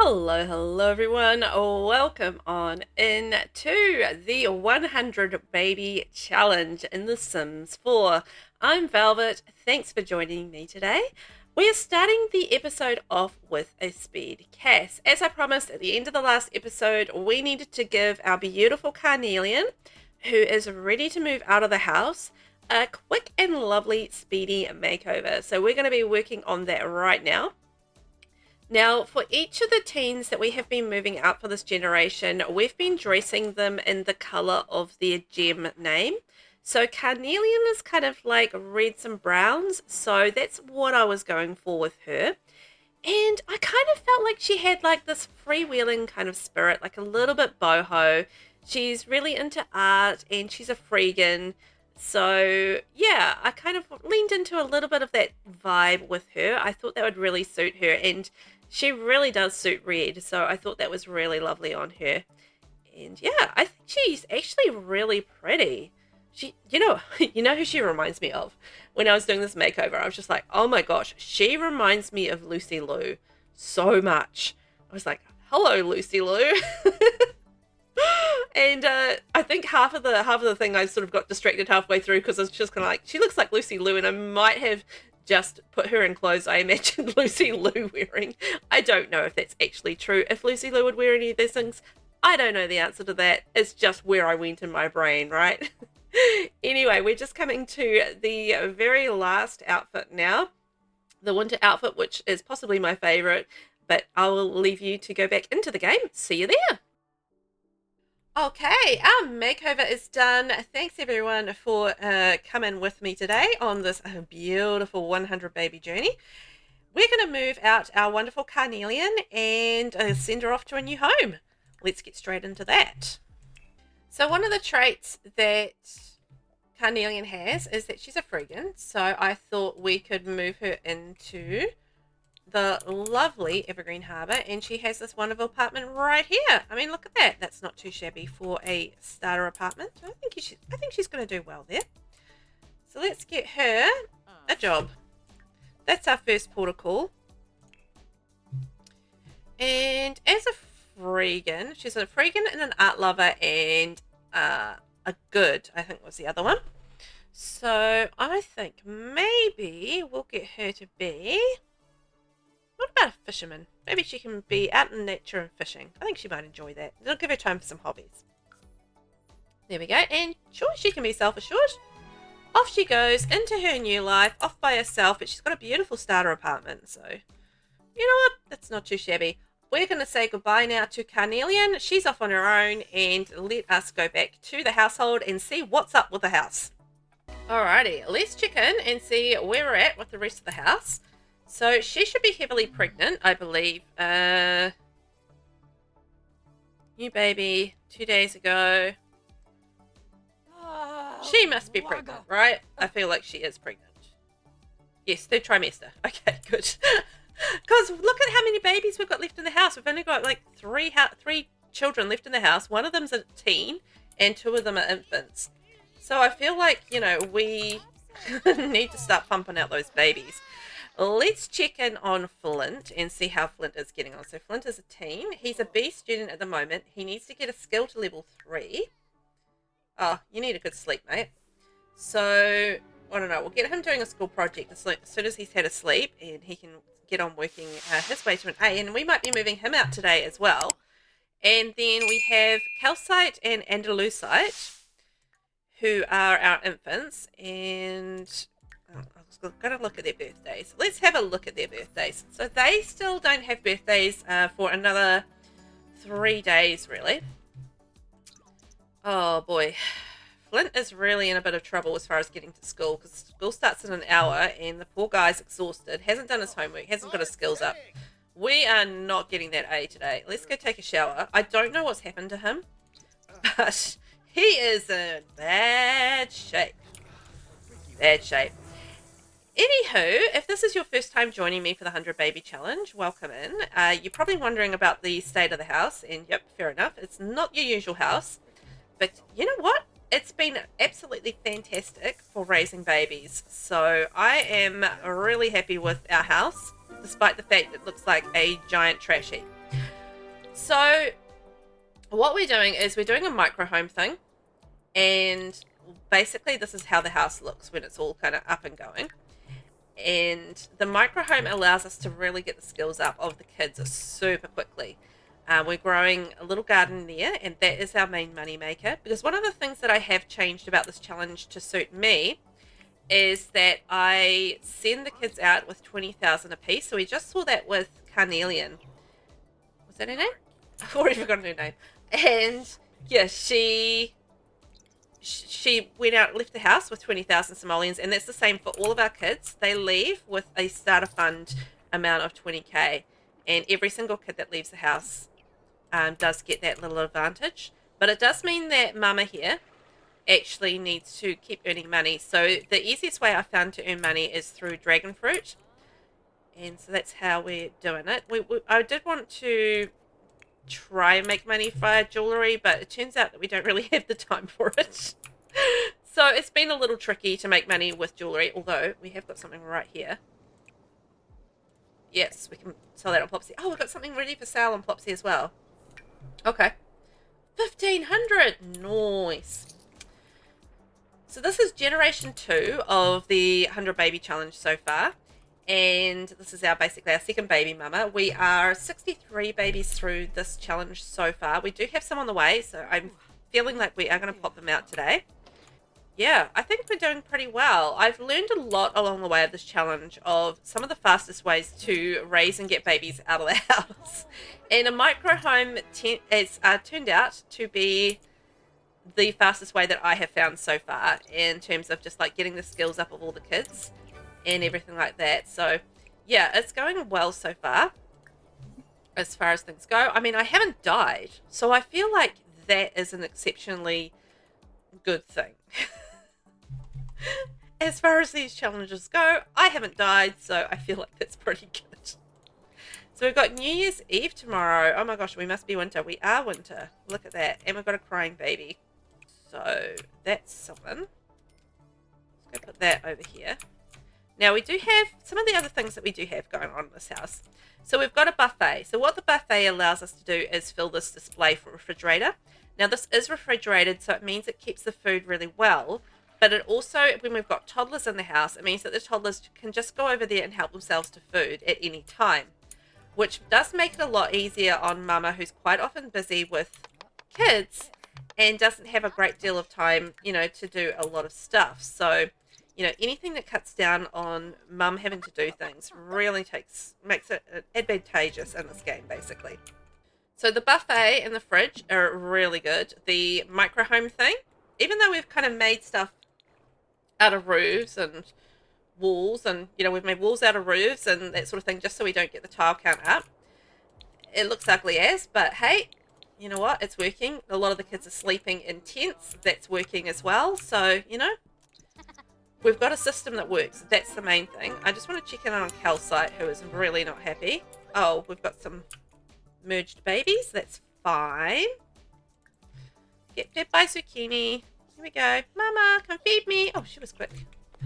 Hello everyone. Welcome on in to the 100 Baby Challenge in The Sims 4. I'm Velvet. Thanks for joining me today. We are starting the episode off with a speed cast. As I promised at the end of the last episode, we needed to give our beautiful Carnelian, who is ready to move out of the house, a quick and lovely speedy makeover. So we're going to be working on that right now. Now, for each of the teens that we have been moving out for this generation, we've been dressing them in the color of their gem name. So Carnelian is kind of like reds and browns, so that's what I was going for with her. And I kind of felt like she had like this freewheeling kind of spirit, like a little bit boho. She's really into art and she's a freegan. So yeah, I kind of leaned into a little bit of that vibe with her. I thought that would really suit her, and she really does suit red, so I thought that was really lovely on her. And yeah, I think she's actually really pretty. You know who she reminds me of? When I was doing this makeover, I was just like, oh my gosh, she reminds me of Lucy Liu so much. I was like, hello, Lucy Liu. And I think half of the thing I sort of got distracted halfway through because I was just kind of like, she looks like Lucy Liu, and I might have just put her in clothes I imagined Lucy Liu wearing. I don't know if that's actually true. If Lucy Liu would wear any of these things, I don't know the answer to that. It's just where I went in my brain, right? Anyway, we're just coming to the very last outfit now. The winter outfit, which is possibly my favorite, but I will leave you to go back into the game. See you there. Okay, our makeover is done. Thanks everyone for coming with me today on this beautiful 100 baby journey. We're going to move out our wonderful Carnelian and send her off to a new home. Let's get straight into that. So one of the traits that Carnelian has is that she's a freegan. So I thought we could move her into the lovely Evergreen Harbour, and she has this wonderful apartment right here. I mean, look at that. That's not too shabby for a starter apartment. I think she's going to do well there. So let's get her a job. That's our first port of call. And as a freegan, she's a freegan and an art lover and a good, I think was the other one. So I think maybe we'll get her to be... What about a fisherman? Maybe she can be out in nature and fishing. I think she might enjoy that. It'll give her time for some hobbies. There we go. And sure, she can be self-assured. Off she goes into her new life, off by herself, but she's got a beautiful starter apartment. So, you know what? That's not too shabby. We're going to say goodbye now to Carnelian. She's off on her own, and let us go back to the household and see what's up with the house. Alrighty, let's check in and see where we're at with the rest of the house. So she should be heavily pregnant, I believe. New baby 2 days ago. She must be pregnant, right? I feel like she is pregnant. Yes, third trimester. Okay, good. Because look at how many babies we've got left in the house. We've only got like three children left in the house. One of them's a teen and two of them are infants. So I feel like, you know, we need to start pumping out those babies. Let's check in on Flint and see how Flint is getting on. So Flint is a teen. He's a B student at the moment. He needs to get a skill to level 3. Oh, you need a good sleep, mate. So, I don't know. We'll get him doing a school project as soon as he's had a sleep, and he can get on working his way to an A. And we might be moving him out today as well. And then we have calcite and andalusite, who are our infants. And... I've got to look at their birthdays. Let's have a look at their birthdays. So they still don't have birthdays for another 3 days, really. Oh, boy. Flint is really in a bit of trouble as far as getting to school, because school starts in an hour, and the poor guy's exhausted, hasn't done his homework, hasn't got his skills up. We are not getting that A today. Let's go take a shower. I don't know what's happened to him, but he is in bad shape. Bad shape. Anywho, if this is your first time joining me for the 100 Baby Challenge, welcome in. You're probably wondering about the state of the house, and yep, fair enough. It's not your usual house, but you know what? It's been absolutely fantastic for raising babies. So I am really happy with our house, despite the fact it looks like a giant trash heap. So what we're doing is we're doing a micro home thing, and basically this is how the house looks when it's all kind of up and going. And the micro home allows us to really get the skills up of the kids super quickly. We're growing a little garden there, and that is our main money maker, because one of the things that I have changed about this challenge to suit me is that I send the kids out with 20,000 apiece. So we just saw that with Carnelian. Was that her name? I've already forgotten her name. And yeah, she went out, left the house with 20,000 simoleons, and that's the same for all of our kids. They leave with a starter fund amount of 20k, and every single kid that leaves the house does get that little advantage. But it does mean that Mama here actually needs to keep earning money. So the easiest way I found to earn money is through dragon fruit, and so that's how we're doing it. I did want to try and make money via jewelry, but it turns out that we don't really have the time for it. So it's been a little tricky to make money with jewelry, although we have got something right here. Yes, we can sell that on Plopsy. Oh, we've got something ready for sale on Plopsy as well. Okay. 1,500. Nice. So this is generation 2 of the 100 baby challenge so far. And this is basically our second baby mama. We are 63 babies through this challenge so far. We do have some on the way, so I'm feeling like we are going to pop them out today. Yeah, I think we're doing pretty well. I've learned a lot along the way of this challenge of some of the fastest ways to raise and get babies out of the house. And a micro home has turned out to be the fastest way that I have found so far in terms of just like getting the skills up of all the kids and everything like that. So yeah, it's going well so far as things go. I mean, I haven't died, so I feel like that is an exceptionally good thing. As far as these challenges go, I haven't died, so I feel like that's pretty good. So we've got New Year's Eve tomorrow. Oh my gosh, we must be winter. We are winter. Look at that. And we've got a crying baby. So that's something. Let's go put that over here. Now we do have some of the other things that we do have going on in this house. So we've got a buffet. So what the buffet allows us to do is fill this display for refrigerator. Now this is refrigerated, so it means it keeps the food really well. But it also, when we've got toddlers in the house, it means that the toddlers can just go over there and help themselves to food at any time, which does make it a lot easier on Mama, who's quite often busy with kids and doesn't have a great deal of time, to do a lot of stuff. So, anything that cuts down on Mum having to do things really makes it advantageous in this game, basically. So the buffet and the fridge are really good. The micro home thing, even though we've kind of made stuff out of roofs and walls, and we've made walls out of roofs and that sort of thing just so we don't get the tile count up, it looks ugly as, but hey, you know what, it's working. A lot of the kids are sleeping in tents. That's working as well. So we've got a system that works. That's the main thing. I just want to check in on Calcite, who is really not happy. Oh, we've got some merged babies. That's fine. Get fed by Zucchini. Here we go. Mama, come feed me. Oh, she was quick.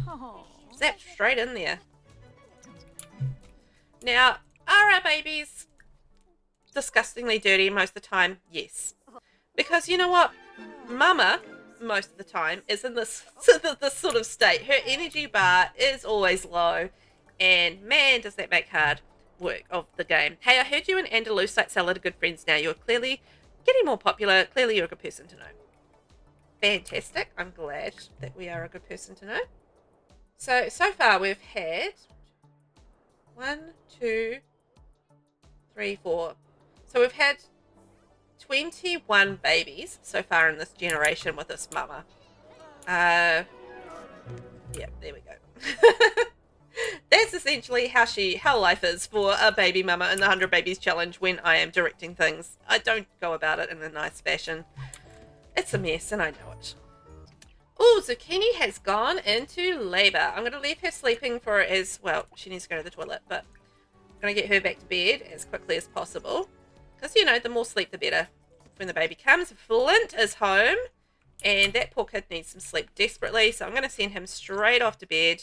Zapped straight in there. Now, are our babies disgustingly dirty most of the time? Yes. Because you know what? Mama, most of the time, is in this sort of state. Her energy bar is always low. And man, does that make hard work of the game. Hey, I heard you and Andalusite Salad are good friends now. You're clearly getting more popular. Clearly you're a good person to know. Fantastic. I'm glad that we are a good person to know. So far we've had 1, 2, 3, 4. So we've had 21 babies so far in this generation with this mama. Yeah, there we go. That's essentially how life is for a baby mama in the 100 Babies Challenge when I am directing things. I don't go about it in a nice fashion. It's a mess and I know it. Oh, Zucchini has gone into labour. I'm going to leave her sleeping for as well. She needs to go to the toilet, but I'm going to get her back to bed as quickly as possible. Because, the more sleep, the better. When the baby comes, Flint is home, and that poor kid needs some sleep desperately, so I'm going to send him straight off to bed.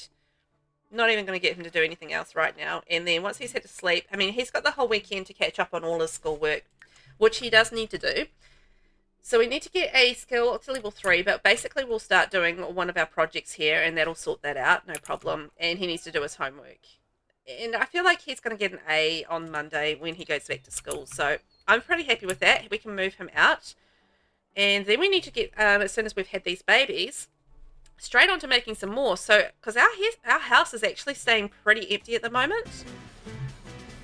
Not even going to get him to do anything else right now. And then once he's had to sleep, he's got the whole weekend to catch up on all his schoolwork. which he does need to do. So we need to get a skill to level 3, but basically we'll start doing one of our projects here, and that'll sort that out, no problem. And he needs to do his homework. And I feel like he's going to get an A on Monday when he goes back to school. So I'm pretty happy with that. We can move him out. And then we need to get, as soon as we've had these babies, straight on to making some more. So, because our house is actually staying pretty empty at the moment,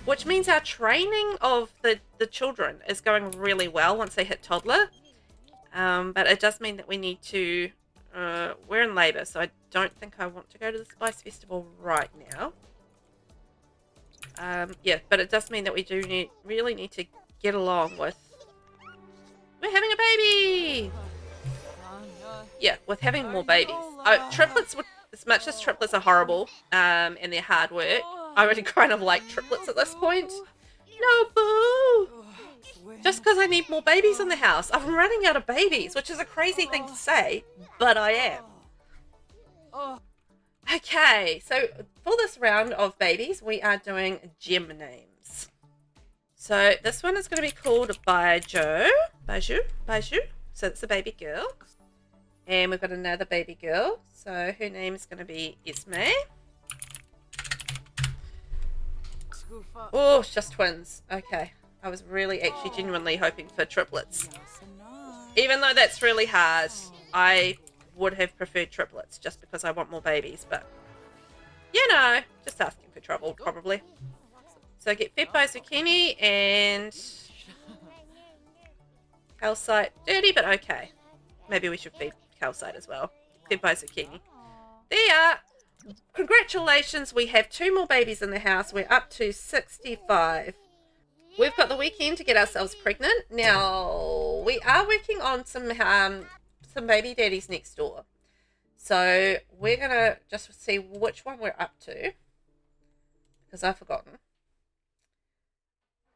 which means our training of the children is going really well once they hit toddler. But it does mean that we need to, we're in labour, so I don't think I want to go to the Spice Festival right now. Yeah, but it does mean that we do really need to get along with, we're having a baby! Yeah, with having more babies. Oh, triplets, as much as triplets are horrible, and they're hard work, I really kind of like triplets at this point. No, boo! Just because I need more babies in the house. I'm running out of babies, which is a crazy thing to say, but I am. Okay, so for this round of babies, we are doing gem names. So this one is going to be called Baiju. So it's a baby girl. And we've got another baby girl. So her name is going to be Esme. Oh, it's just twins. Okay. I was really actually genuinely hoping for triplets. Even though that's really hard, I would have preferred triplets just because I want more babies. But, you know, just asking for trouble probably. So get fed by zucchini and calcite. Dirty, but okay. Maybe we should feed calcite as well. Fed by zucchini. There. Congratulations, we have 2 more babies in the house. We're up to 65. We've got the weekend to get ourselves pregnant. Now, we are working on some baby daddies next door. So we're going to just see which one we're up to, because I've forgotten.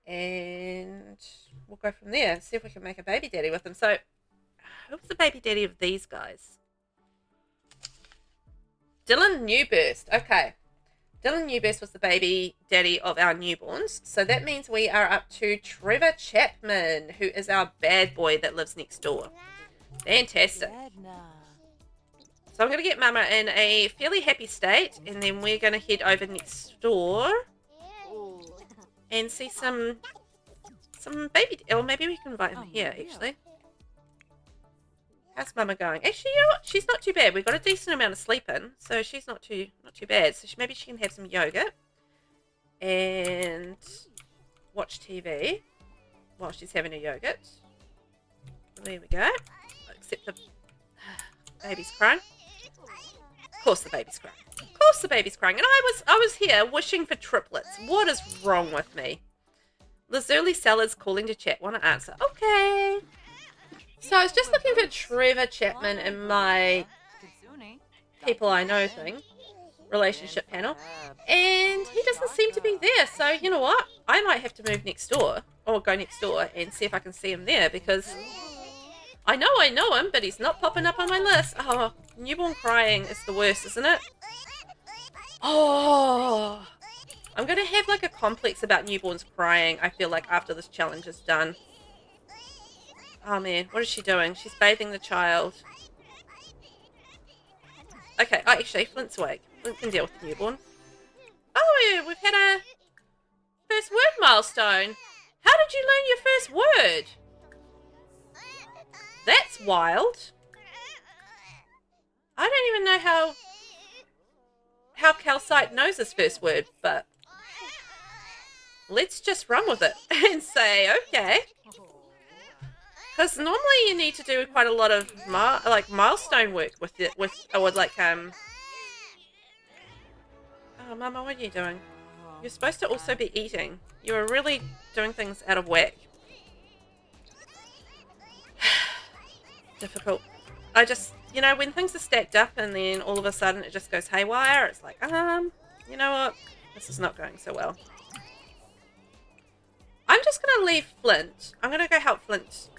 And we'll go from there and see if we can make a baby daddy with them. So who's the baby daddy of these guys? Dylan Newburst. Okay. Dylan Newburst was the baby daddy of our newborns. So that means we are up to Trevor Chapman, who is our bad boy that lives next door. Fantastic. So I'm going to get Mama in a fairly happy state, and then we're going to head over next door and see some baby, or maybe we can invite him here, actually. How's Mama going? Actually, you know what? She's not too bad. We've got a decent amount of sleep in, so she's not too bad. So maybe she can have some yogurt and watch TV while she's having her yogurt. There we go. Except the baby's crying. Of course the baby's crying. Of course the baby's crying. And I was here wishing for triplets. What is wrong with me? Lazuli Sallad's calling to chat. Want to answer? Okay. So I was just looking for Trevor Chapman in my people I know thing, relationship panel, and he doesn't seem to be there. So you know what? I might have to move next door, or go next door and see if I can see him there, because I know him, but he's not popping up on my list. Oh, newborn crying is the worst, isn't it? Oh, I'm going to have like a complex about newborns crying, I feel like, after this challenge is done. Oh man, what is she doing? She's bathing the child. Okay, oh, actually, Flint's awake. Flint can deal with the newborn. Oh, we've had a first word milestone. How did you learn your first word? That's wild. I don't even know how calcite knows his first word, but let's just run with it and say, okay. Because normally you need to do quite a lot of milestone work with it, or like Oh, Mama, what are you doing? You're supposed to also be eating. You are really doing things out of whack. Difficult. I just, you know, when things are stacked up and then all of a sudden it just goes haywire, it's like, you know what? This is not going so well. I'm just going to leave Flint. I'm going to go help Flint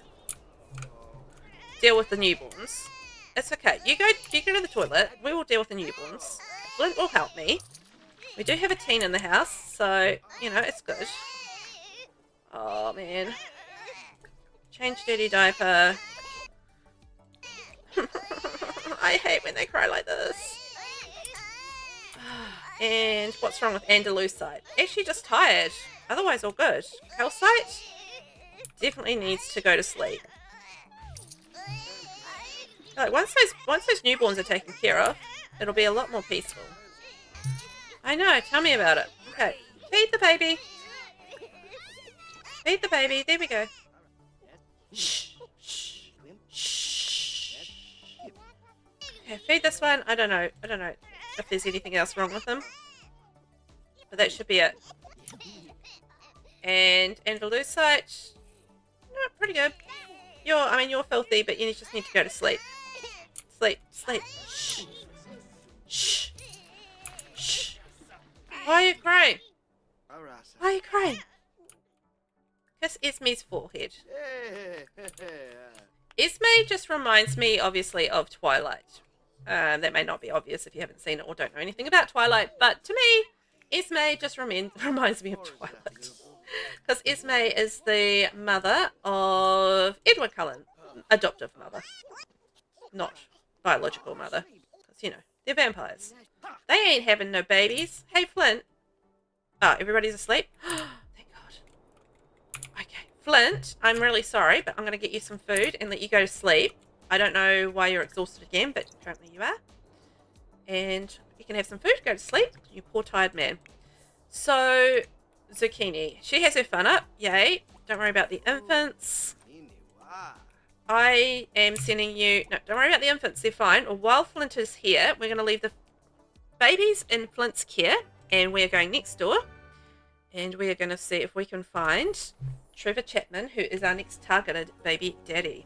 deal with the newborns. It's okay. You go to the toilet. We will deal with the newborns. Flint will help me. We do have a teen in the house, so, you know, it's good. Oh, man. Change dirty diaper. I hate when they cry like this. And what's wrong with Andalusite? Actually just tired. Otherwise all good. Calcite definitely needs to go to sleep. Like once those newborns are taken care of, it'll be a lot more peaceful. I know, tell me about it. Okay, feed the baby. Feed the baby, there we go. Shh, shh, shh. Okay, feed this one. I don't know if there's anything else wrong with them. But that should be it. And Andalusite, no, pretty good. You're filthy, but you just need to go to sleep. Sleep. Shh. Shh. Shh. Why are you crying? Why are you crying? Kiss Esme's forehead. Esme just reminds me, obviously, of Twilight. That may not be obvious if you haven't seen it or don't know anything about Twilight, but to me, Esme just reminds me of Twilight. Because Esme is the mother of Edward Cullen. Adoptive mother. Not biological mother. Because, they're vampires. They ain't having no babies. Hey, Flint. Oh, everybody's asleep? Thank God. Okay. Flint, I'm really sorry, but I'm going to get you some food and let you go to sleep. I don't know why you're exhausted again, but apparently you are. And you can have some food, go to sleep. You poor tired man. So, Zucchini. She has her fun up. Yay. Don't worry about the infants. I am sending you... No, don't worry about the infants. They're fine. While Flint is here, we're going to leave the babies in Flint's care. And we're going next door. And we are going to see if we can find Trevor Chapman, who is our next targeted baby daddy.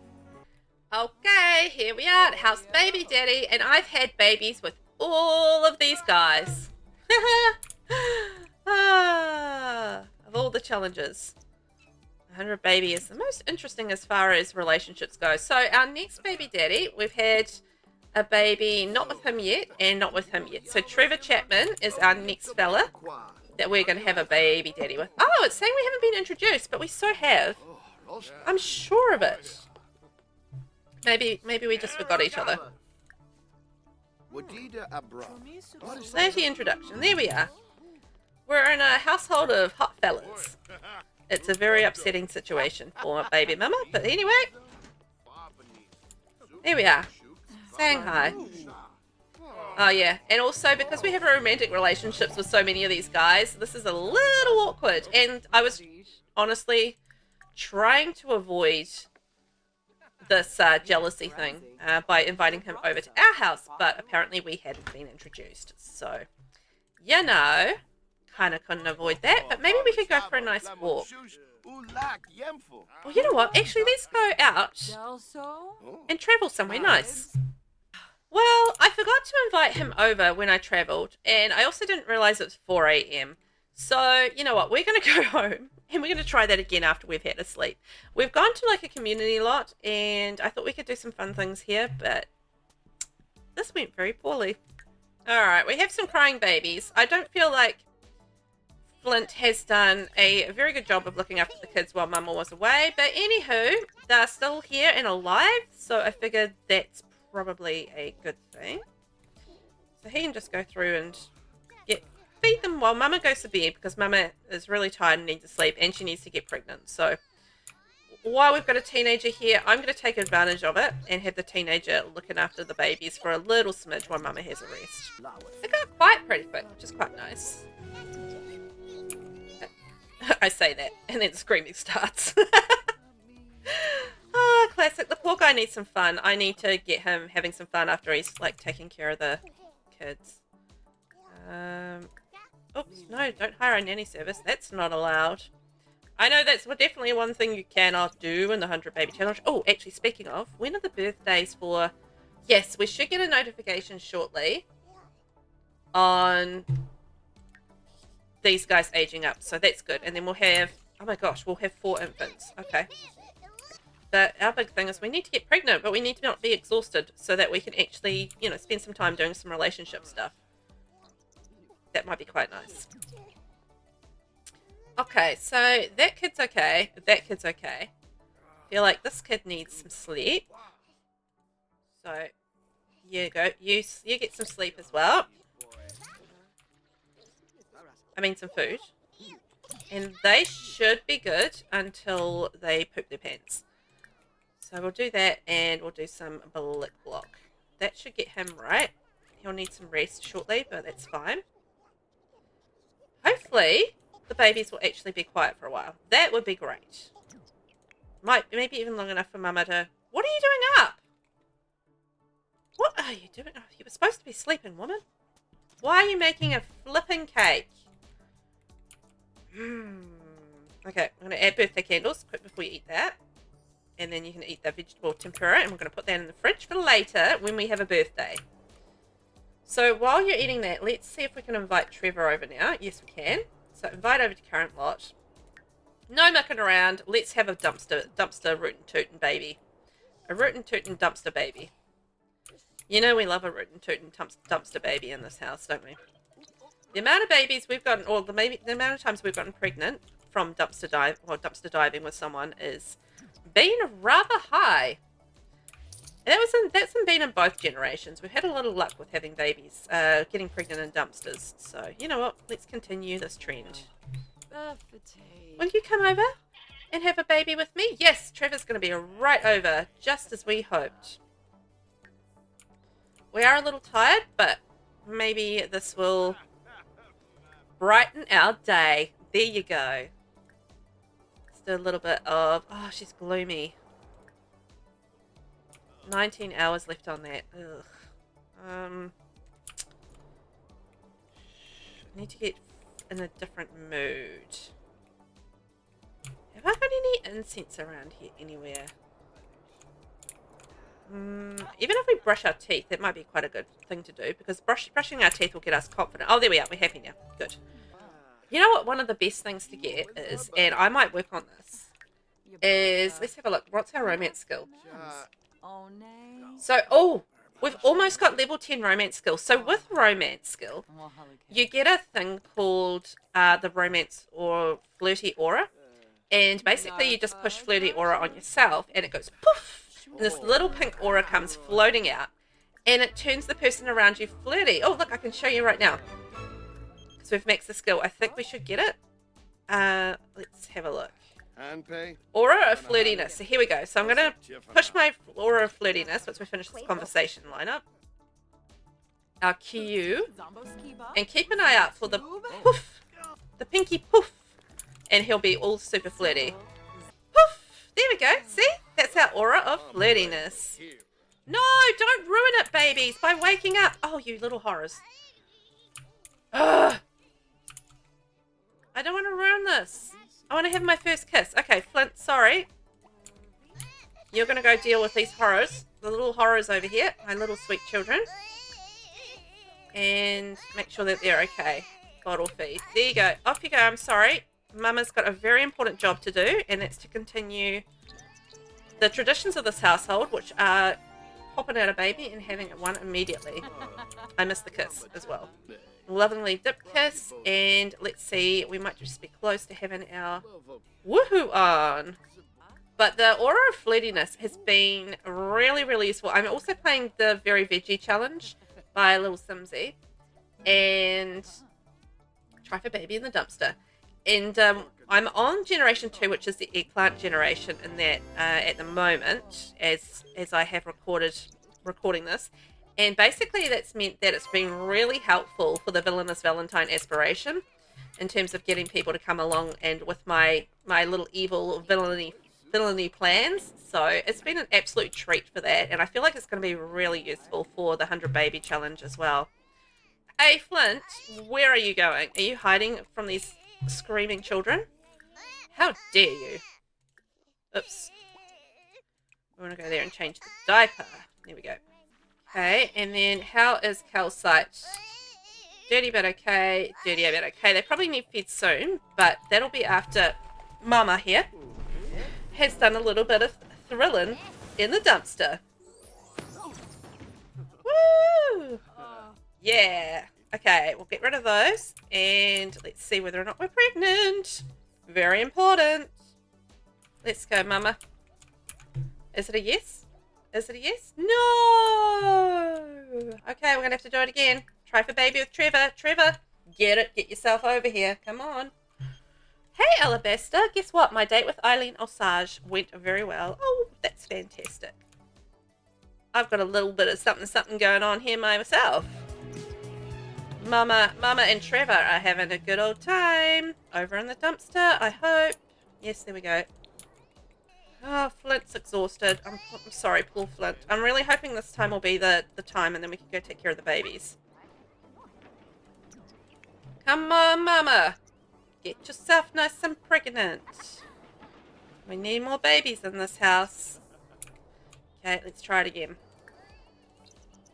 Okay, here we are at House Baby Daddy. And I've had babies with all of these guys. Of all the challenges. 100 baby is the most interesting as far as relationships go. So our next baby daddy, we've had a baby not with him yet and not with him yet. So Trevor Chapman is our next fella that we're going to have a baby daddy with. Oh, it's saying we haven't been introduced, but we so have. I'm sure of it. Maybe we just forgot each other. Snazzy introduction. There we are. We're in a household of hot fellas. It's a very upsetting situation for baby mama, but anyway. There we are. Saying hi. Oh yeah, and also because we have romantic relationships with so many of these guys, this is a little awkward. And I was honestly trying to avoid this jealousy thing by inviting him over to our house, but apparently we hadn't been introduced. So, kind of couldn't avoid that, but maybe we could go for a nice walk. Well, you know what? Actually, let's go out and travel somewhere nice. Well, I forgot to invite him over when I travelled, and I also didn't realise it was 4 a.m. So, you know what? We're going to go home, and we're going to try that again after we've had a sleep. We've gone to, like, a community lot, and I thought we could do some fun things here, but this went very poorly. Alright, we have some crying babies. I don't feel like Flint has done a very good job of looking after the kids while Mama was away, but anywho, they're still here and alive, so I figured that's probably a good thing. So he can just go through and feed them while Mama goes to bed, because Mama is really tired and needs to sleep, and she needs to get pregnant. So while we've got a teenager here, I'm going to take advantage of it and have the teenager looking after the babies for a little smidge while Mama has a rest. It got quiet pretty quick, which is quite nice. I say that, and then screaming starts. Oh, classic. The poor guy needs some fun. I need to get him having some fun after he's, like, taking care of the kids. Oops, no, don't hire a nanny service. That's not allowed. I know that's definitely one thing you cannot do in the 100 Baby Challenge. Oh, actually, speaking of, when are the birthdays for... Yes, we should get a notification shortly on these guys aging up, so that's good. And then we'll have, oh my gosh, we'll have 4 infants. Okay. But our big thing is we need to get pregnant, but we need to not be exhausted so that we can actually, spend some time doing some relationship stuff. That might be quite nice. Okay, so that kid's okay. That kid's okay. feel like this kid needs some sleep. So, you go. You get some sleep as well. I mean, some food. And they should be good until they poop their pants. So we'll do that, and we'll do some blick block. That should get him right. He'll need some rest shortly, but that's fine. Hopefully, the babies will actually be quiet for a while. That would be great. Maybe even long enough for Mama to... What are you doing up? What are you doing? Oh, you were supposed to be sleeping, woman. Why are you making a flipping cake? Okay, I'm going to add birthday candles quick before you eat that. And then you can eat the vegetable tempura, and we're going to put that in the fridge for later when we have a birthday. So while you're eating that, let's see if we can invite Trevor over now. Yes, we can. So invite over to current lot. No mucking around. Let's have a dumpster rootin' tootin' baby. A rootin' tootin' dumpster baby. You know we love a rootin' tootin' dumpster baby in this house, don't we? The amount of babies we've gotten, or the amount of times we've gotten pregnant from dumpster diving with someone is been rather high. And that's been in both generations. We've had a little luck with having babies getting pregnant in dumpsters. So you know what? Let's continue this trend. Will you come over and have a baby with me? Yes, Trevor's going to be right over, just as we hoped. We are a little tired, but maybe this will brighten our day. There you go. Just a little bit of... Oh, she's gloomy. 19 hours left on that. Ugh. I need to get in a different mood. Have I got any incense around here anywhere? Even if we brush our teeth, that might be quite a good thing to do, because brushing our teeth will get us confident. Oh, there we are. We're happy now. Good. You know what one of the best things to get is, and I might work on this, is, let's have a look. What's our romance skill? So, we've almost got level 10 romance skill. So with romance skill, you get a thing called the romance or flirty aura. And basically you just push flirty aura on yourself and it goes poof. And this little pink aura comes floating out. And it turns the person around you flirty. Oh, look, I can show you right now. Because we've maxed the skill. I think we should get it. Let's have a look. Aura of flirtiness. So here we go. So I'm going to push my aura of flirtiness once we finish this conversation lineup. Our Q. And keep an eye out for the poof. The pinky poof. And he'll be all super flirty. Poof. There we go. See? That's our aura of flirtiness. No, don't ruin it, babies, by waking up. Oh, you little horrors. Ugh. I don't want to ruin this. I want to have my first kiss. Okay, Flint, sorry. You're going to go deal with these horrors. The little horrors over here. My little sweet children. And make sure that they're okay. Bottle feed. There you go. Off you go. I'm sorry. Mama's got a very important job to do. And that's to continue the traditions of this household, which are popping out a baby and having one immediately. I missed the kiss as well. Lovingly dip kiss, and let's see, we might just be close to having our woohoo on. But the aura of flirtiness has been really, really useful. I'm also playing the Very Veggie Challenge by Little Simsy and Try for Baby in the Dumpster. And I'm on generation 2, which is the eggplant generation, in that at the moment, as I have recording this. And basically that's meant that it's been really helpful for the Villainous Valentine aspiration in terms of getting people to come along and with my little evil villainy plans. So it's been an absolute treat for that. And I feel like it's going to be really useful for the 100 Baby Challenge as well. Hey, Flint, where are you going? Are you hiding from these screaming children? How dare you? Oops. We want to go there and change the diaper. There we go. Okay, and then how is Calcite? Dirty but okay, dirty but okay. They probably need fed soon, but that'll be after Mama here has done a little bit of thrilling in the dumpster. Woo! Yeah. Okay, we'll get rid of those, and let's see whether or not we're pregnant. Very important. Let's go, Mama. Is it a yes? Is it a yes? No! Okay, we're going to have to do it again. Try for baby with Trevor. Trevor, get it. Get yourself over here. Come on. Hey, Alabaster. Guess what? My date with Eileen Osage went very well. Oh, that's fantastic. I've got a little bit of something going on here myself. Mama and Trevor are having a good old time over in the dumpster, I hope. Yes, there we go. Oh, Flint's exhausted. I'm sorry, poor Flint. I'm really hoping this time will be the time and then we can go take care of the babies. Come on, Mama. Get yourself nice and pregnant. We need more babies in this house. Okay, let's try it again.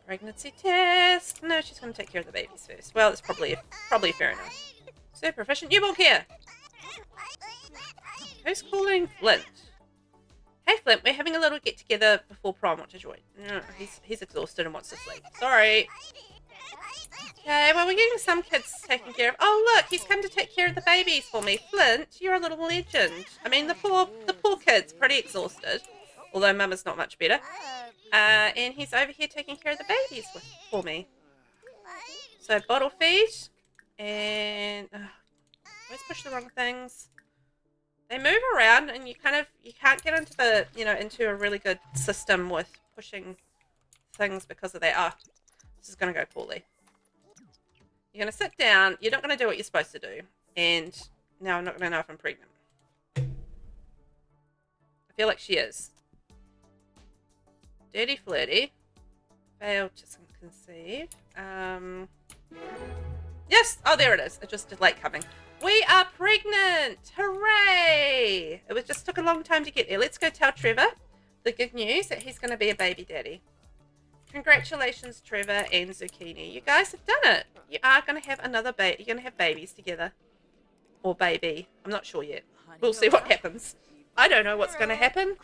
Pregnancy test. No, she's going to take care of the babies first. Well, it's probably fair enough. Super efficient newborn care. Who's calling Flint? Hey Flint, we're having a little get together before prom. Want to join? No, he's exhausted and wants to sleep. Sorry. Okay, well we're getting some kids taken care of. Oh look, he's come to take care of the babies for me. Flint, you're a little legend. I mean the poor kid's pretty exhausted, although Mama's not much better. And he's over here taking care of the babies for me. So bottle feed and always push the wrong things. They move around and you can't get into the into a really good system with pushing things because of that. Oh, this is gonna go poorly. You're gonna sit down, you're not gonna do what you're supposed to do, and now I'm not gonna know if I'm pregnant. I feel like she is. Dirty flirty. Failed to conceive. Yes! Oh, there it is. It just did late coming. We are pregnant! Hooray! It just took a long time to get there. Let's go tell Trevor the good news that he's going to be a baby daddy. Congratulations, Trevor and Zucchini. You guys have done it. You are going to have another baby. You're going to have babies together. Or baby. I'm not sure yet. We'll see what happens. I don't know what's going to happen.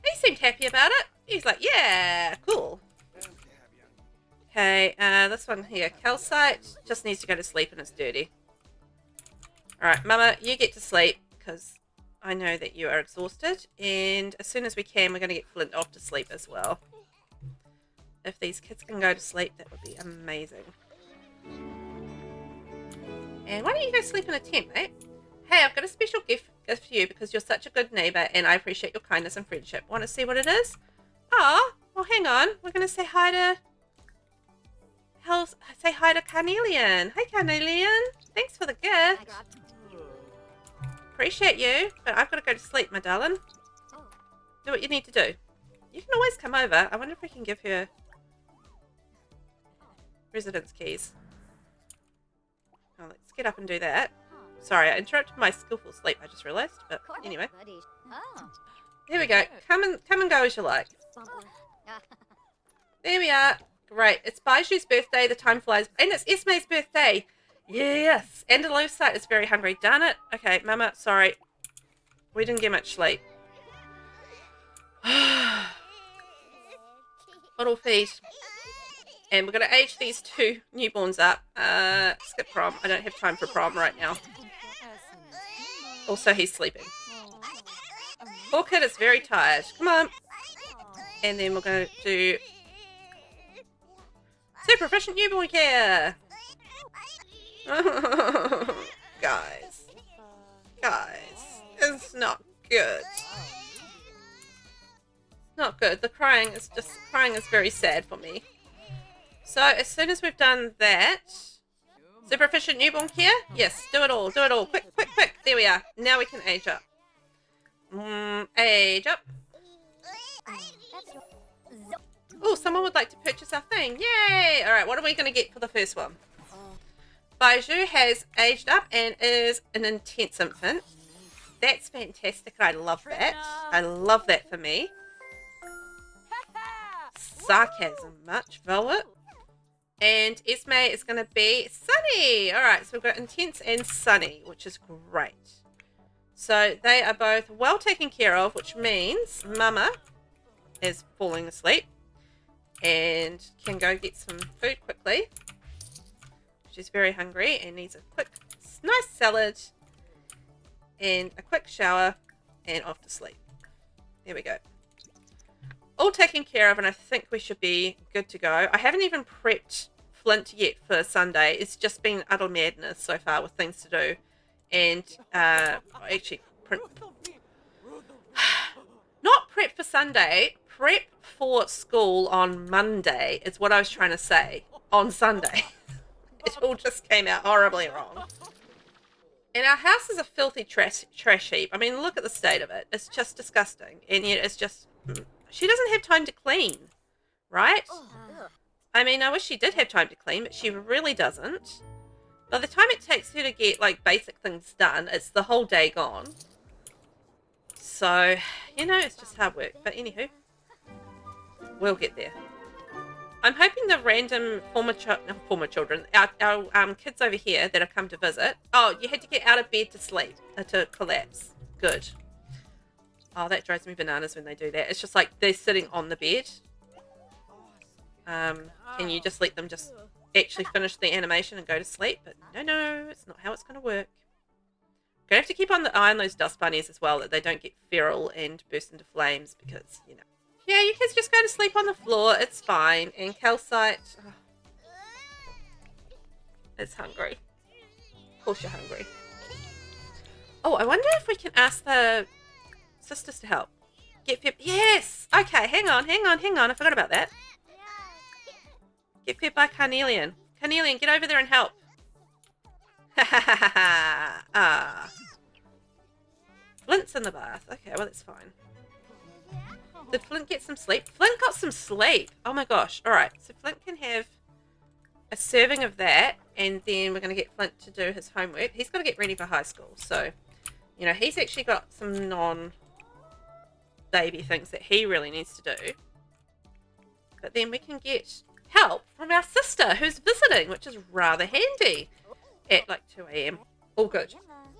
He seemed happy about it. He's like, yeah, cool. Okay, this one here, calcite, just needs to go to sleep and it's dirty. Alright, Mama, you get to sleep because I know that you are exhausted. And as soon as we can, we're going to get Flint off to sleep as well. If these kids can go to sleep, that would be amazing. And why don't you go sleep in a tent, mate? Hey, I've got a special gift for you because you're such a good neighbour and I appreciate your kindness and friendship. Want to see what it is? Oh, well, hang on. We're going to say hi to... Say hi to Carnelian. Hi, Carnelian. Thanks for the gift. Appreciate you, but I've got to go to sleep, my darling. Do what you need to do. You can always come over. I wonder if we can give her residence keys. Oh, let's get up and do that. Sorry, I interrupted my skillful sleep, I just realised. But anyway. There we go. Come and go as you like. There we are. Great. It's Baiju's birthday. The time flies. And it's Esme's birthday. Yes. And Lucite is very hungry. Darn it. Okay, Mama, sorry. We didn't get much sleep. Bottle feed. And we're going to age these two newborns up. Skip prom. I don't have time for prom right now. Also, he's sleeping. Poor kid is very tired. Come on. And then we're going to do... super efficient newborn care. Guys, it's not good. Not good. The crying is very sad for me. So as soon as we've done that, super efficient newborn care. Yes, do it all. Quick. There we are. Now we can age up. Age up. Oh, someone would like to purchase our thing. Yay! Alright, what are we going to get for the first one? Baiju has aged up and is an intense infant. That's fantastic. I love that. I love that for me. Sarcasm much, Velvet. And Esme is going to be Sunny. Alright, so we've got intense and Sunny, which is great. So they are both well taken care of, which means Mama is falling asleep. And can go get some food quickly. She's very hungry and needs a quick, nice salad. and a quick shower and off to sleep. There we go. All taken care of, and I think we should be good to go. I haven't even prepped Flint yet for Sunday. It's just been utter madness so far with things to do. And actually, not prep for Sunday, prep for school on Monday is what I was trying to say. On Sunday. It all just came out horribly wrong. And our house is a filthy trash heap. I mean, look at the state of it. It's just disgusting. And yet it's just... She doesn't have time to clean, right? I mean, I wish she did have time to clean, but she really doesn't. By the time it takes her to get, like, basic things done, it's the whole day gone. So, you know, it's just hard work. But anywho, we'll get there. I'm hoping the random former children, our kids over here that have come to visit. Oh, you had to get out of bed to sleep, to collapse. Good. Oh, that drives me bananas when they do that. It's just like they're sitting on the bed. Can you just let them just actually finish the animation and go to sleep? But no, it's not how it's going to work. Gonna have to keep an eye on those dust bunnies as well, that they don't get feral and burst into flames, because, you know. Yeah, you kids just go to sleep on the floor. It's fine. And Calcite... Oh, it's hungry. Of course you're hungry. Oh, I wonder if we can ask the sisters to help. Get fed... Yes! Okay, hang on. I forgot about that. Get fed by Carnelian. Carnelian, get over there and help. Ha ha ha ha ha. Ah. Flint's in the bath. Okay, well, that's fine. Did Flint get some sleep? Flint got some sleep. Oh my gosh. Alright, so Flint can have a serving of that, and then we're going to get Flint to do his homework. He's got to get ready for high school, so, you know, he's actually got some non-baby things that he really needs to do. But then we can get help from our sister who's visiting, which is rather handy at like 2 a.m. All good.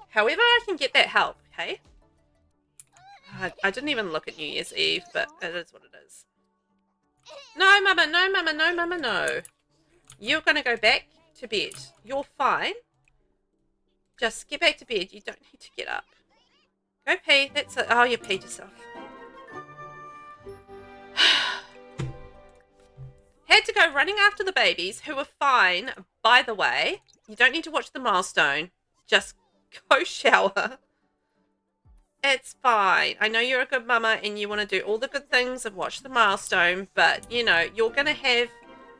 However, I can get that help, okay? I didn't even look at New Year's Eve, but it is what it is. No, Mama, no. You're going to go back to bed. You're fine. Just get back to bed. You don't need to get up. Go pee. That's it. Oh, you peed yourself. Had to go running after the babies, who were fine, by the way. You don't need to watch the milestone. Just go shower. It's fine. I know you're a good mama and you want to do all the good things and watch the milestone, but, you know, you're going to have,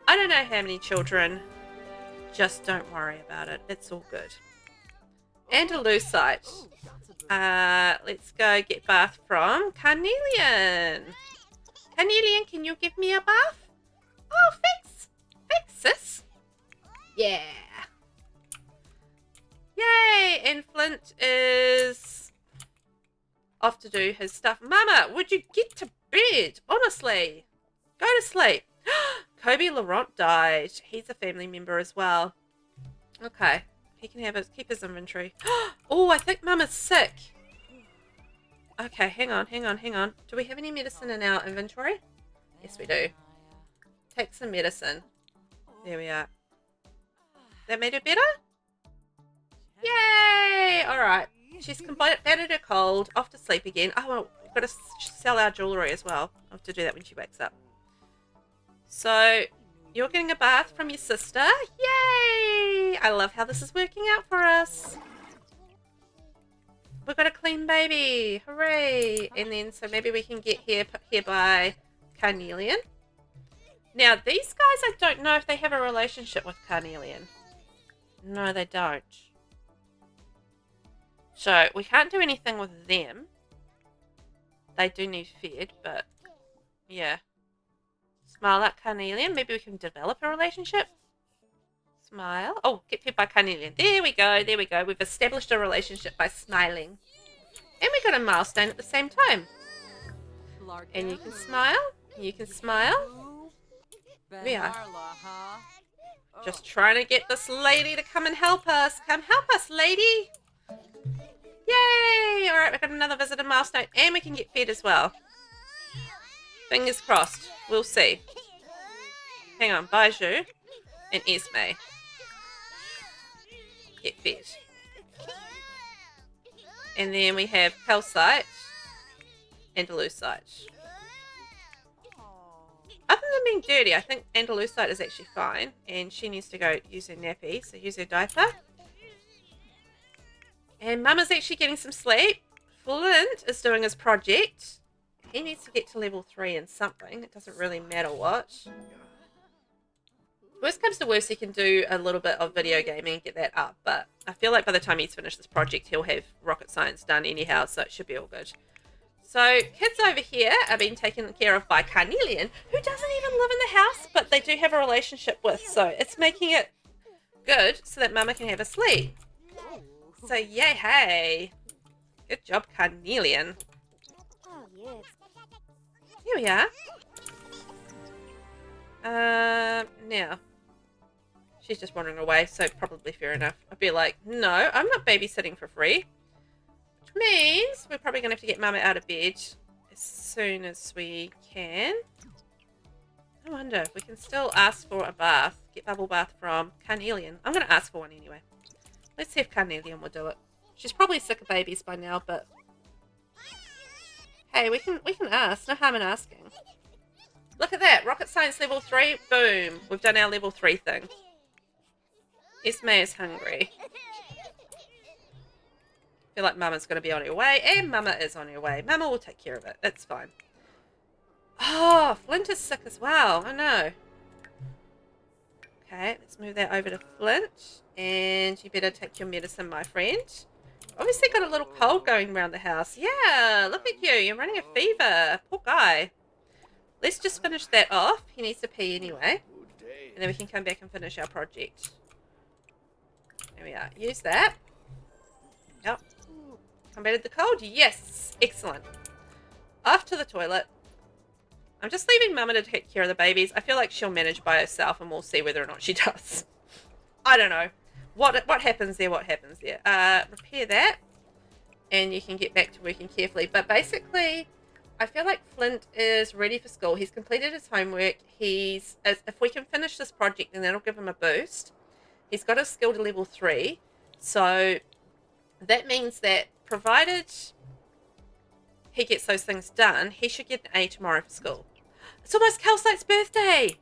I don't know how many children. Just don't worry about it. It's all good. And a lucite. Let's go get bath from Carnelian. Carnelian, can you give me a bath? Oh, thanks. Thanks, sis. Yeah. Yay! And Flint is off to do his stuff. Mama, would you get to bed? Honestly. Go to sleep. Kobe Laurent died. He's a family member as well. Okay. He can have keep his inventory. Oh, I think Mama's sick. Okay, hang on. Do we have any medicine in our inventory? Yes, we do. Take some medicine. There we are. That made it better? Yay! Alright. She's combated her cold. Off to sleep again. Oh, well, we've got to sell our jewellery as well. I'll have to do that when she wakes up. So, you're getting a bath from your sister. Yay! I love how this is working out for us. We've got a clean baby. Hooray! And then, so maybe we can get here by Carnelian. Now, these guys, I don't know if they have a relationship with Carnelian. No, they don't. So, we can't do anything with them. They do need fed, but yeah. Smile at Carnelian. Maybe we can develop a relationship. Smile. Oh, get fed by Carnelian. There we go. We've established a relationship by smiling. And we got a milestone at the same time. And you can smile. We are. Just trying to get this lady to come and help us. Come help us, lady. Yay! Alright, we've got another visitor milestone. And we can get fed as well. Fingers crossed. We'll see. Hang on. Baiju and Esme. Get fed. And then we have calcite and Andalusite. Other than being dirty, I think Andalusite is actually fine. And she needs to go use her nappy, so use her diaper. And Mama's actually getting some sleep. Flint is doing his project. He needs to get to level 3 in something. It doesn't really matter what. Worst comes to worst, he can do a little bit of video gaming and get that up. But I feel like by the time he's finished this project, he'll have rocket science done anyhow, so it should be all good. So kids over here are being taken care of by Carnelian, who doesn't even live in the house, but they do have a relationship with. So it's making it good so that Mama can have a sleep. So yay, hey. Good job, Carnelian. Here we are. Now. She's just wandering away, so probably fair enough. I'd be like, no, I'm not babysitting for free. Which means we're probably going to have to get Mama out of bed as soon as we can. I wonder if we can still ask for a bath. Get bubble bath from Carnelian. I'm going to ask for one anyway. Let's see if Carnelian will do it. She's probably sick of babies by now, but hey, we can ask. No harm in asking. Look at that. Rocket science level 3. Boom. We've done our level 3 thing. Esme is hungry. I feel like Mama's going to be on her way, and Mama is on her way. Mama will take care of it. It's fine. Oh, Flint is sick as well. I know. Okay, let's move that over to Flint. And you better take your medicine, my friend. Obviously got a little cold going around the house. Yeah, look at you. You're running a fever. Poor guy. Let's just finish that off. He needs to pee anyway. And then we can come back and finish our project. There we are. Use that. Yep. Combated the cold? Yes. Excellent. Off to the toilet. I'm just leaving Mama to take care of the babies. I feel like she'll manage by herself and we'll see whether or not she does. I don't know. What happens there, what happens there. Repair that. And you can get back to working carefully. But basically, I feel like Flint is ready for school. He's completed his homework. If we can finish this project, then that'll give him a boost. He's got a skill to level 3. So that means that provided he gets those things done, he should get an A tomorrow for school. It's almost Calcite's birthday.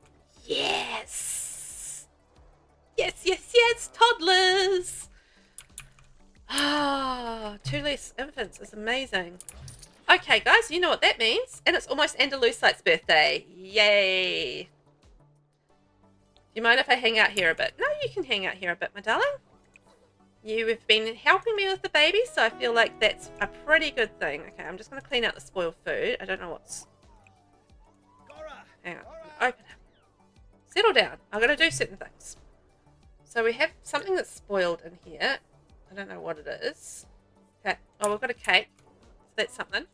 Yes. Yes, yes, yes. Toddlers. Ah, 2 less infants is amazing. Okay, guys, you know what that means. And it's almost Andalusite's birthday. Yay. Do you mind if I hang out here a bit? No, you can hang out here a bit, my darling. You have been helping me with the baby, so I feel like that's a pretty good thing. Okay, I'm just going to clean out the spoiled food. I don't know what's... Hang on. Open it. Settle down. I'm going to do certain things. So we have something that's spoiled in here. I don't know what it is. Okay. Oh, we've got a cake. So that's something.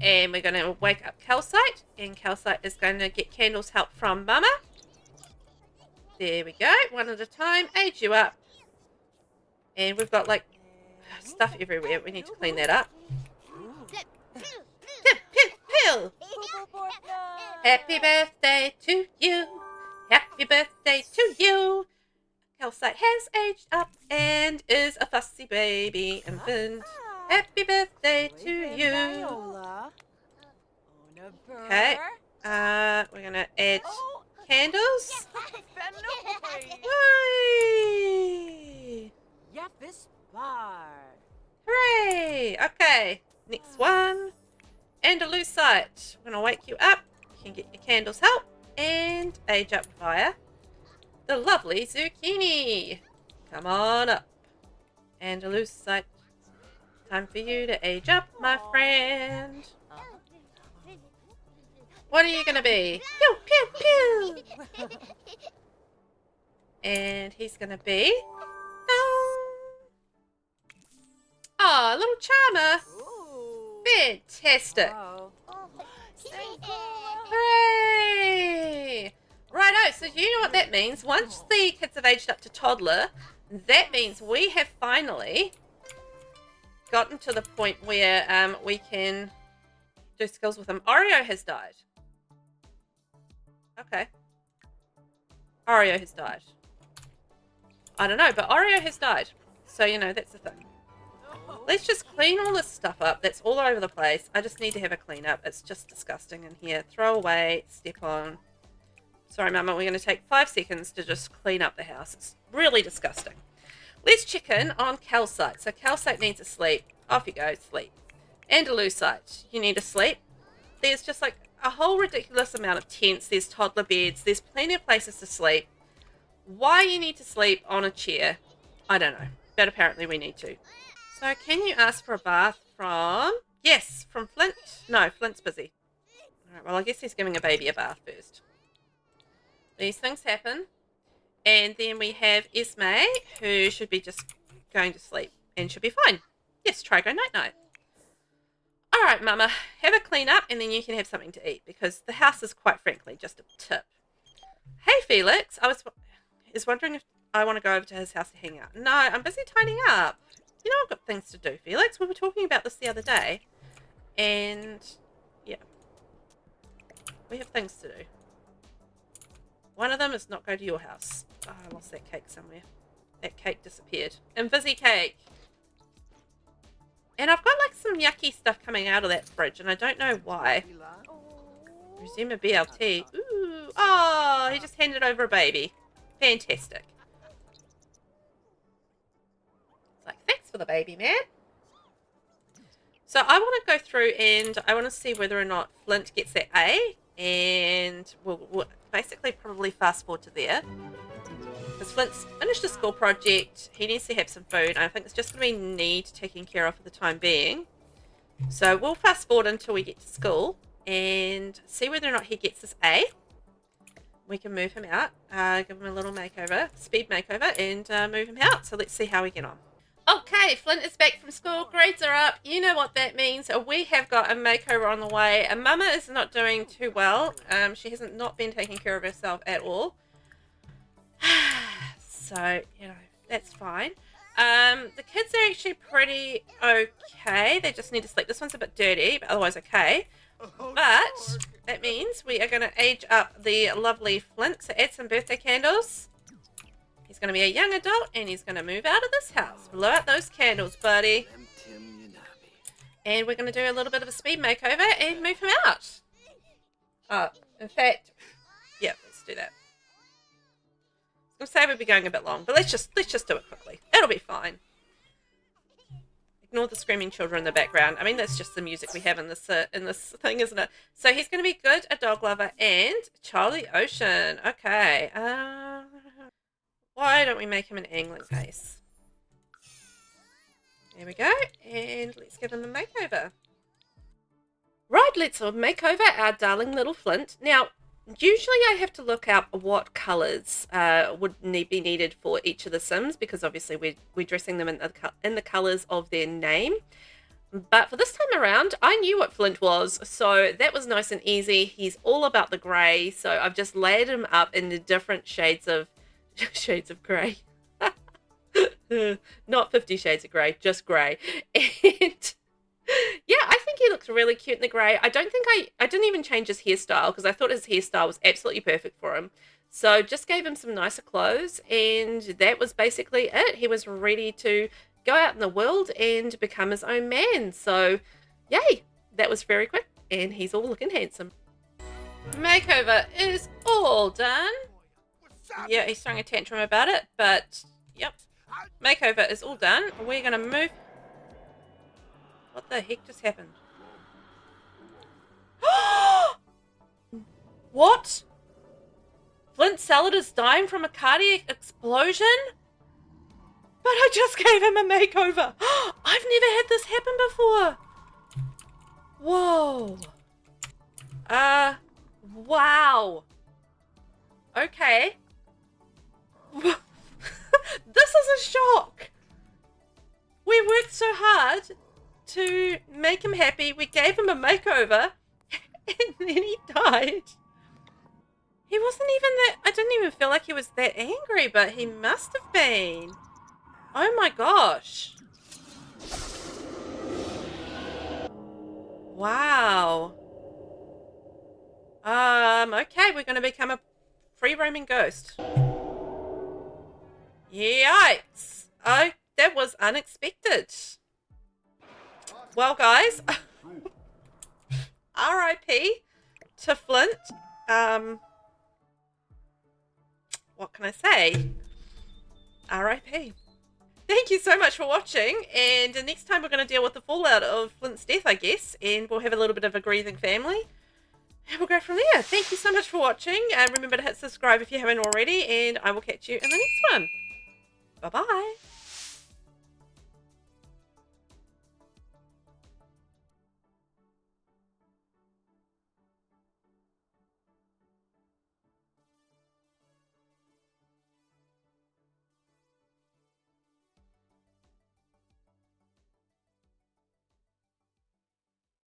And we're going to wake up Calcite. And Calcite is going to get Candle's help from Mama. There we go. One at a time. Age you up. And we've got, like, stuff everywhere. We need to clean that up. Pill. Happy birthday to you. Happy birthday to you. Calcite has aged up and is a fussy baby infant. Happy birthday to you. Okay. We're going to add candles. Whee! Hooray! Okay, next one. Andalusite. I'm going to wake you up. You can get your candles help and age up via the lovely zucchini. Come on up. Andalusite. Time for you to age up, my friend. What are you going to be? Pew, pew, pew. And he's going to be... Oh, a little charmer. Fantastic. Hooray. Righto, so you know what that means. Once the kids have aged up to toddler, that means we have finally gotten to the point where we can do skills with them. Oreo has died. Okay. Oreo has died. I don't know, but Oreo has died. So, you know, that's the thing. let's just clean all this stuff up. That's all over the place. I just need to have a clean up. It's just disgusting in here. Throw away, step on. Sorry, Mama, we're going to take 5 seconds to just clean up the house. It's really disgusting. Let's check in on calcite. So calcite needs a sleep. Off you go, sleep. Andalusite, you need a sleep. There's just like a whole ridiculous amount of tents. There's toddler beds. There's plenty of places to sleep. Why you need to sleep on a chair, I don't know. But apparently we need to. So can you ask for a bath from... Yes, from Flint? No, Flint's busy. Alright, well, I guess he's giving a baby a bath first. These things happen. And then we have Esme, who should be just going to sleep and should be fine. Yes, try go night-night. Alright, Mama, have a clean up and then you can have something to eat because the house is quite frankly just a tip. Hey, Felix, I was wondering if I want to go over to his house to hang out. No, I'm busy tidying up. You know I've got things to do, Felix. We were talking about this the other day. And, yeah. We have things to do. One of them is not go to your house. Oh, I lost that cake somewhere. That cake disappeared. Invisi cake. And I've got like some yucky stuff coming out of that fridge and I don't know why. Resume a BLT. Ooh. Oh, he just handed over a baby. Fantastic. It's like, thanks for the baby, man. So I want to go through and I want to see whether or not Flint gets that A. And we'll basically probably fast forward to there. Because Flint's finished a school project. He needs to have some food. I think it's just going to be Need taken care of for the time being. So we'll fast forward until we get to school and see whether or not he gets this A. We can move him out, give him a little makeover, speed makeover, and move him out. So let's see how we get on. Okay, Flint is back from school. Grades are up. You know what that means. We have got a makeover on the way. And Mama is not doing too well. She hasn't not been taking care of herself at all. So, you know, that's fine. The kids are actually pretty okay. They just need to sleep. This one's a bit dirty, but otherwise okay. But that means we are going to age up the lovely Flint. So add some birthday candles. He's going to be a young adult and he's going to move out of this house. Blow out those candles, buddy. And we're going to do a little bit of a speed makeover and move him out. In fact, yeah, let's do that. I was going to say we'd be going a bit long, but let's just do it quickly. It'll be fine. Ignore the screaming children in the background. I mean, that's just the music we have in this thing, isn't it? So he's going to be good, a dog lover, and Charlie Ocean. Okay. Why don't we make him an angling face? There we go. And let's give him a makeover. Right, let's make over our darling little Flint. Now, usually I have to look up what colours would be needed for each of the Sims because obviously we're dressing them in the colours of their name. But for this time around, I knew what Flint was, so that was nice and easy. He's all about the grey, so I've just layered him up in the different shades of grey. Not 50 Shades of Grey, just grey. And yeah, I think he looks really cute in the grey. I didn't even change his hairstyle because I thought his hairstyle was absolutely perfect for him. So just gave him some nicer clothes and that was basically it. He was ready to go out in the world and become his own man. So yay, that was very quick and he's all looking handsome. Makeover is all done. Yeah, he's throwing a tantrum about it, but yep. Makeover is all done. We're going to move... What the heck just happened? What? Flint Salad is dying from a cardiac explosion? But I just gave him a makeover. I've never had this happen before. Whoa. Wow. Okay. This is a shock. We worked so hard to make him happy. We gave him a makeover and then he died. He wasn't even that... I didn't even feel like he was that angry, but he must have been. Oh my gosh. Wow. Okay, we're going to become a free roaming ghost. Yikes. Oh, that was unexpected. Well, guys, R.I.P. to Flint. What can I say? R.I.P. Thank you so much for watching, and next time we're going to deal with the fallout of Flint's death, I guess, and we'll have a little bit of a grieving family, and we'll go from there. Thank you so much for watching, and remember to hit subscribe if you haven't already, and I will catch you in the next one. Bye-bye.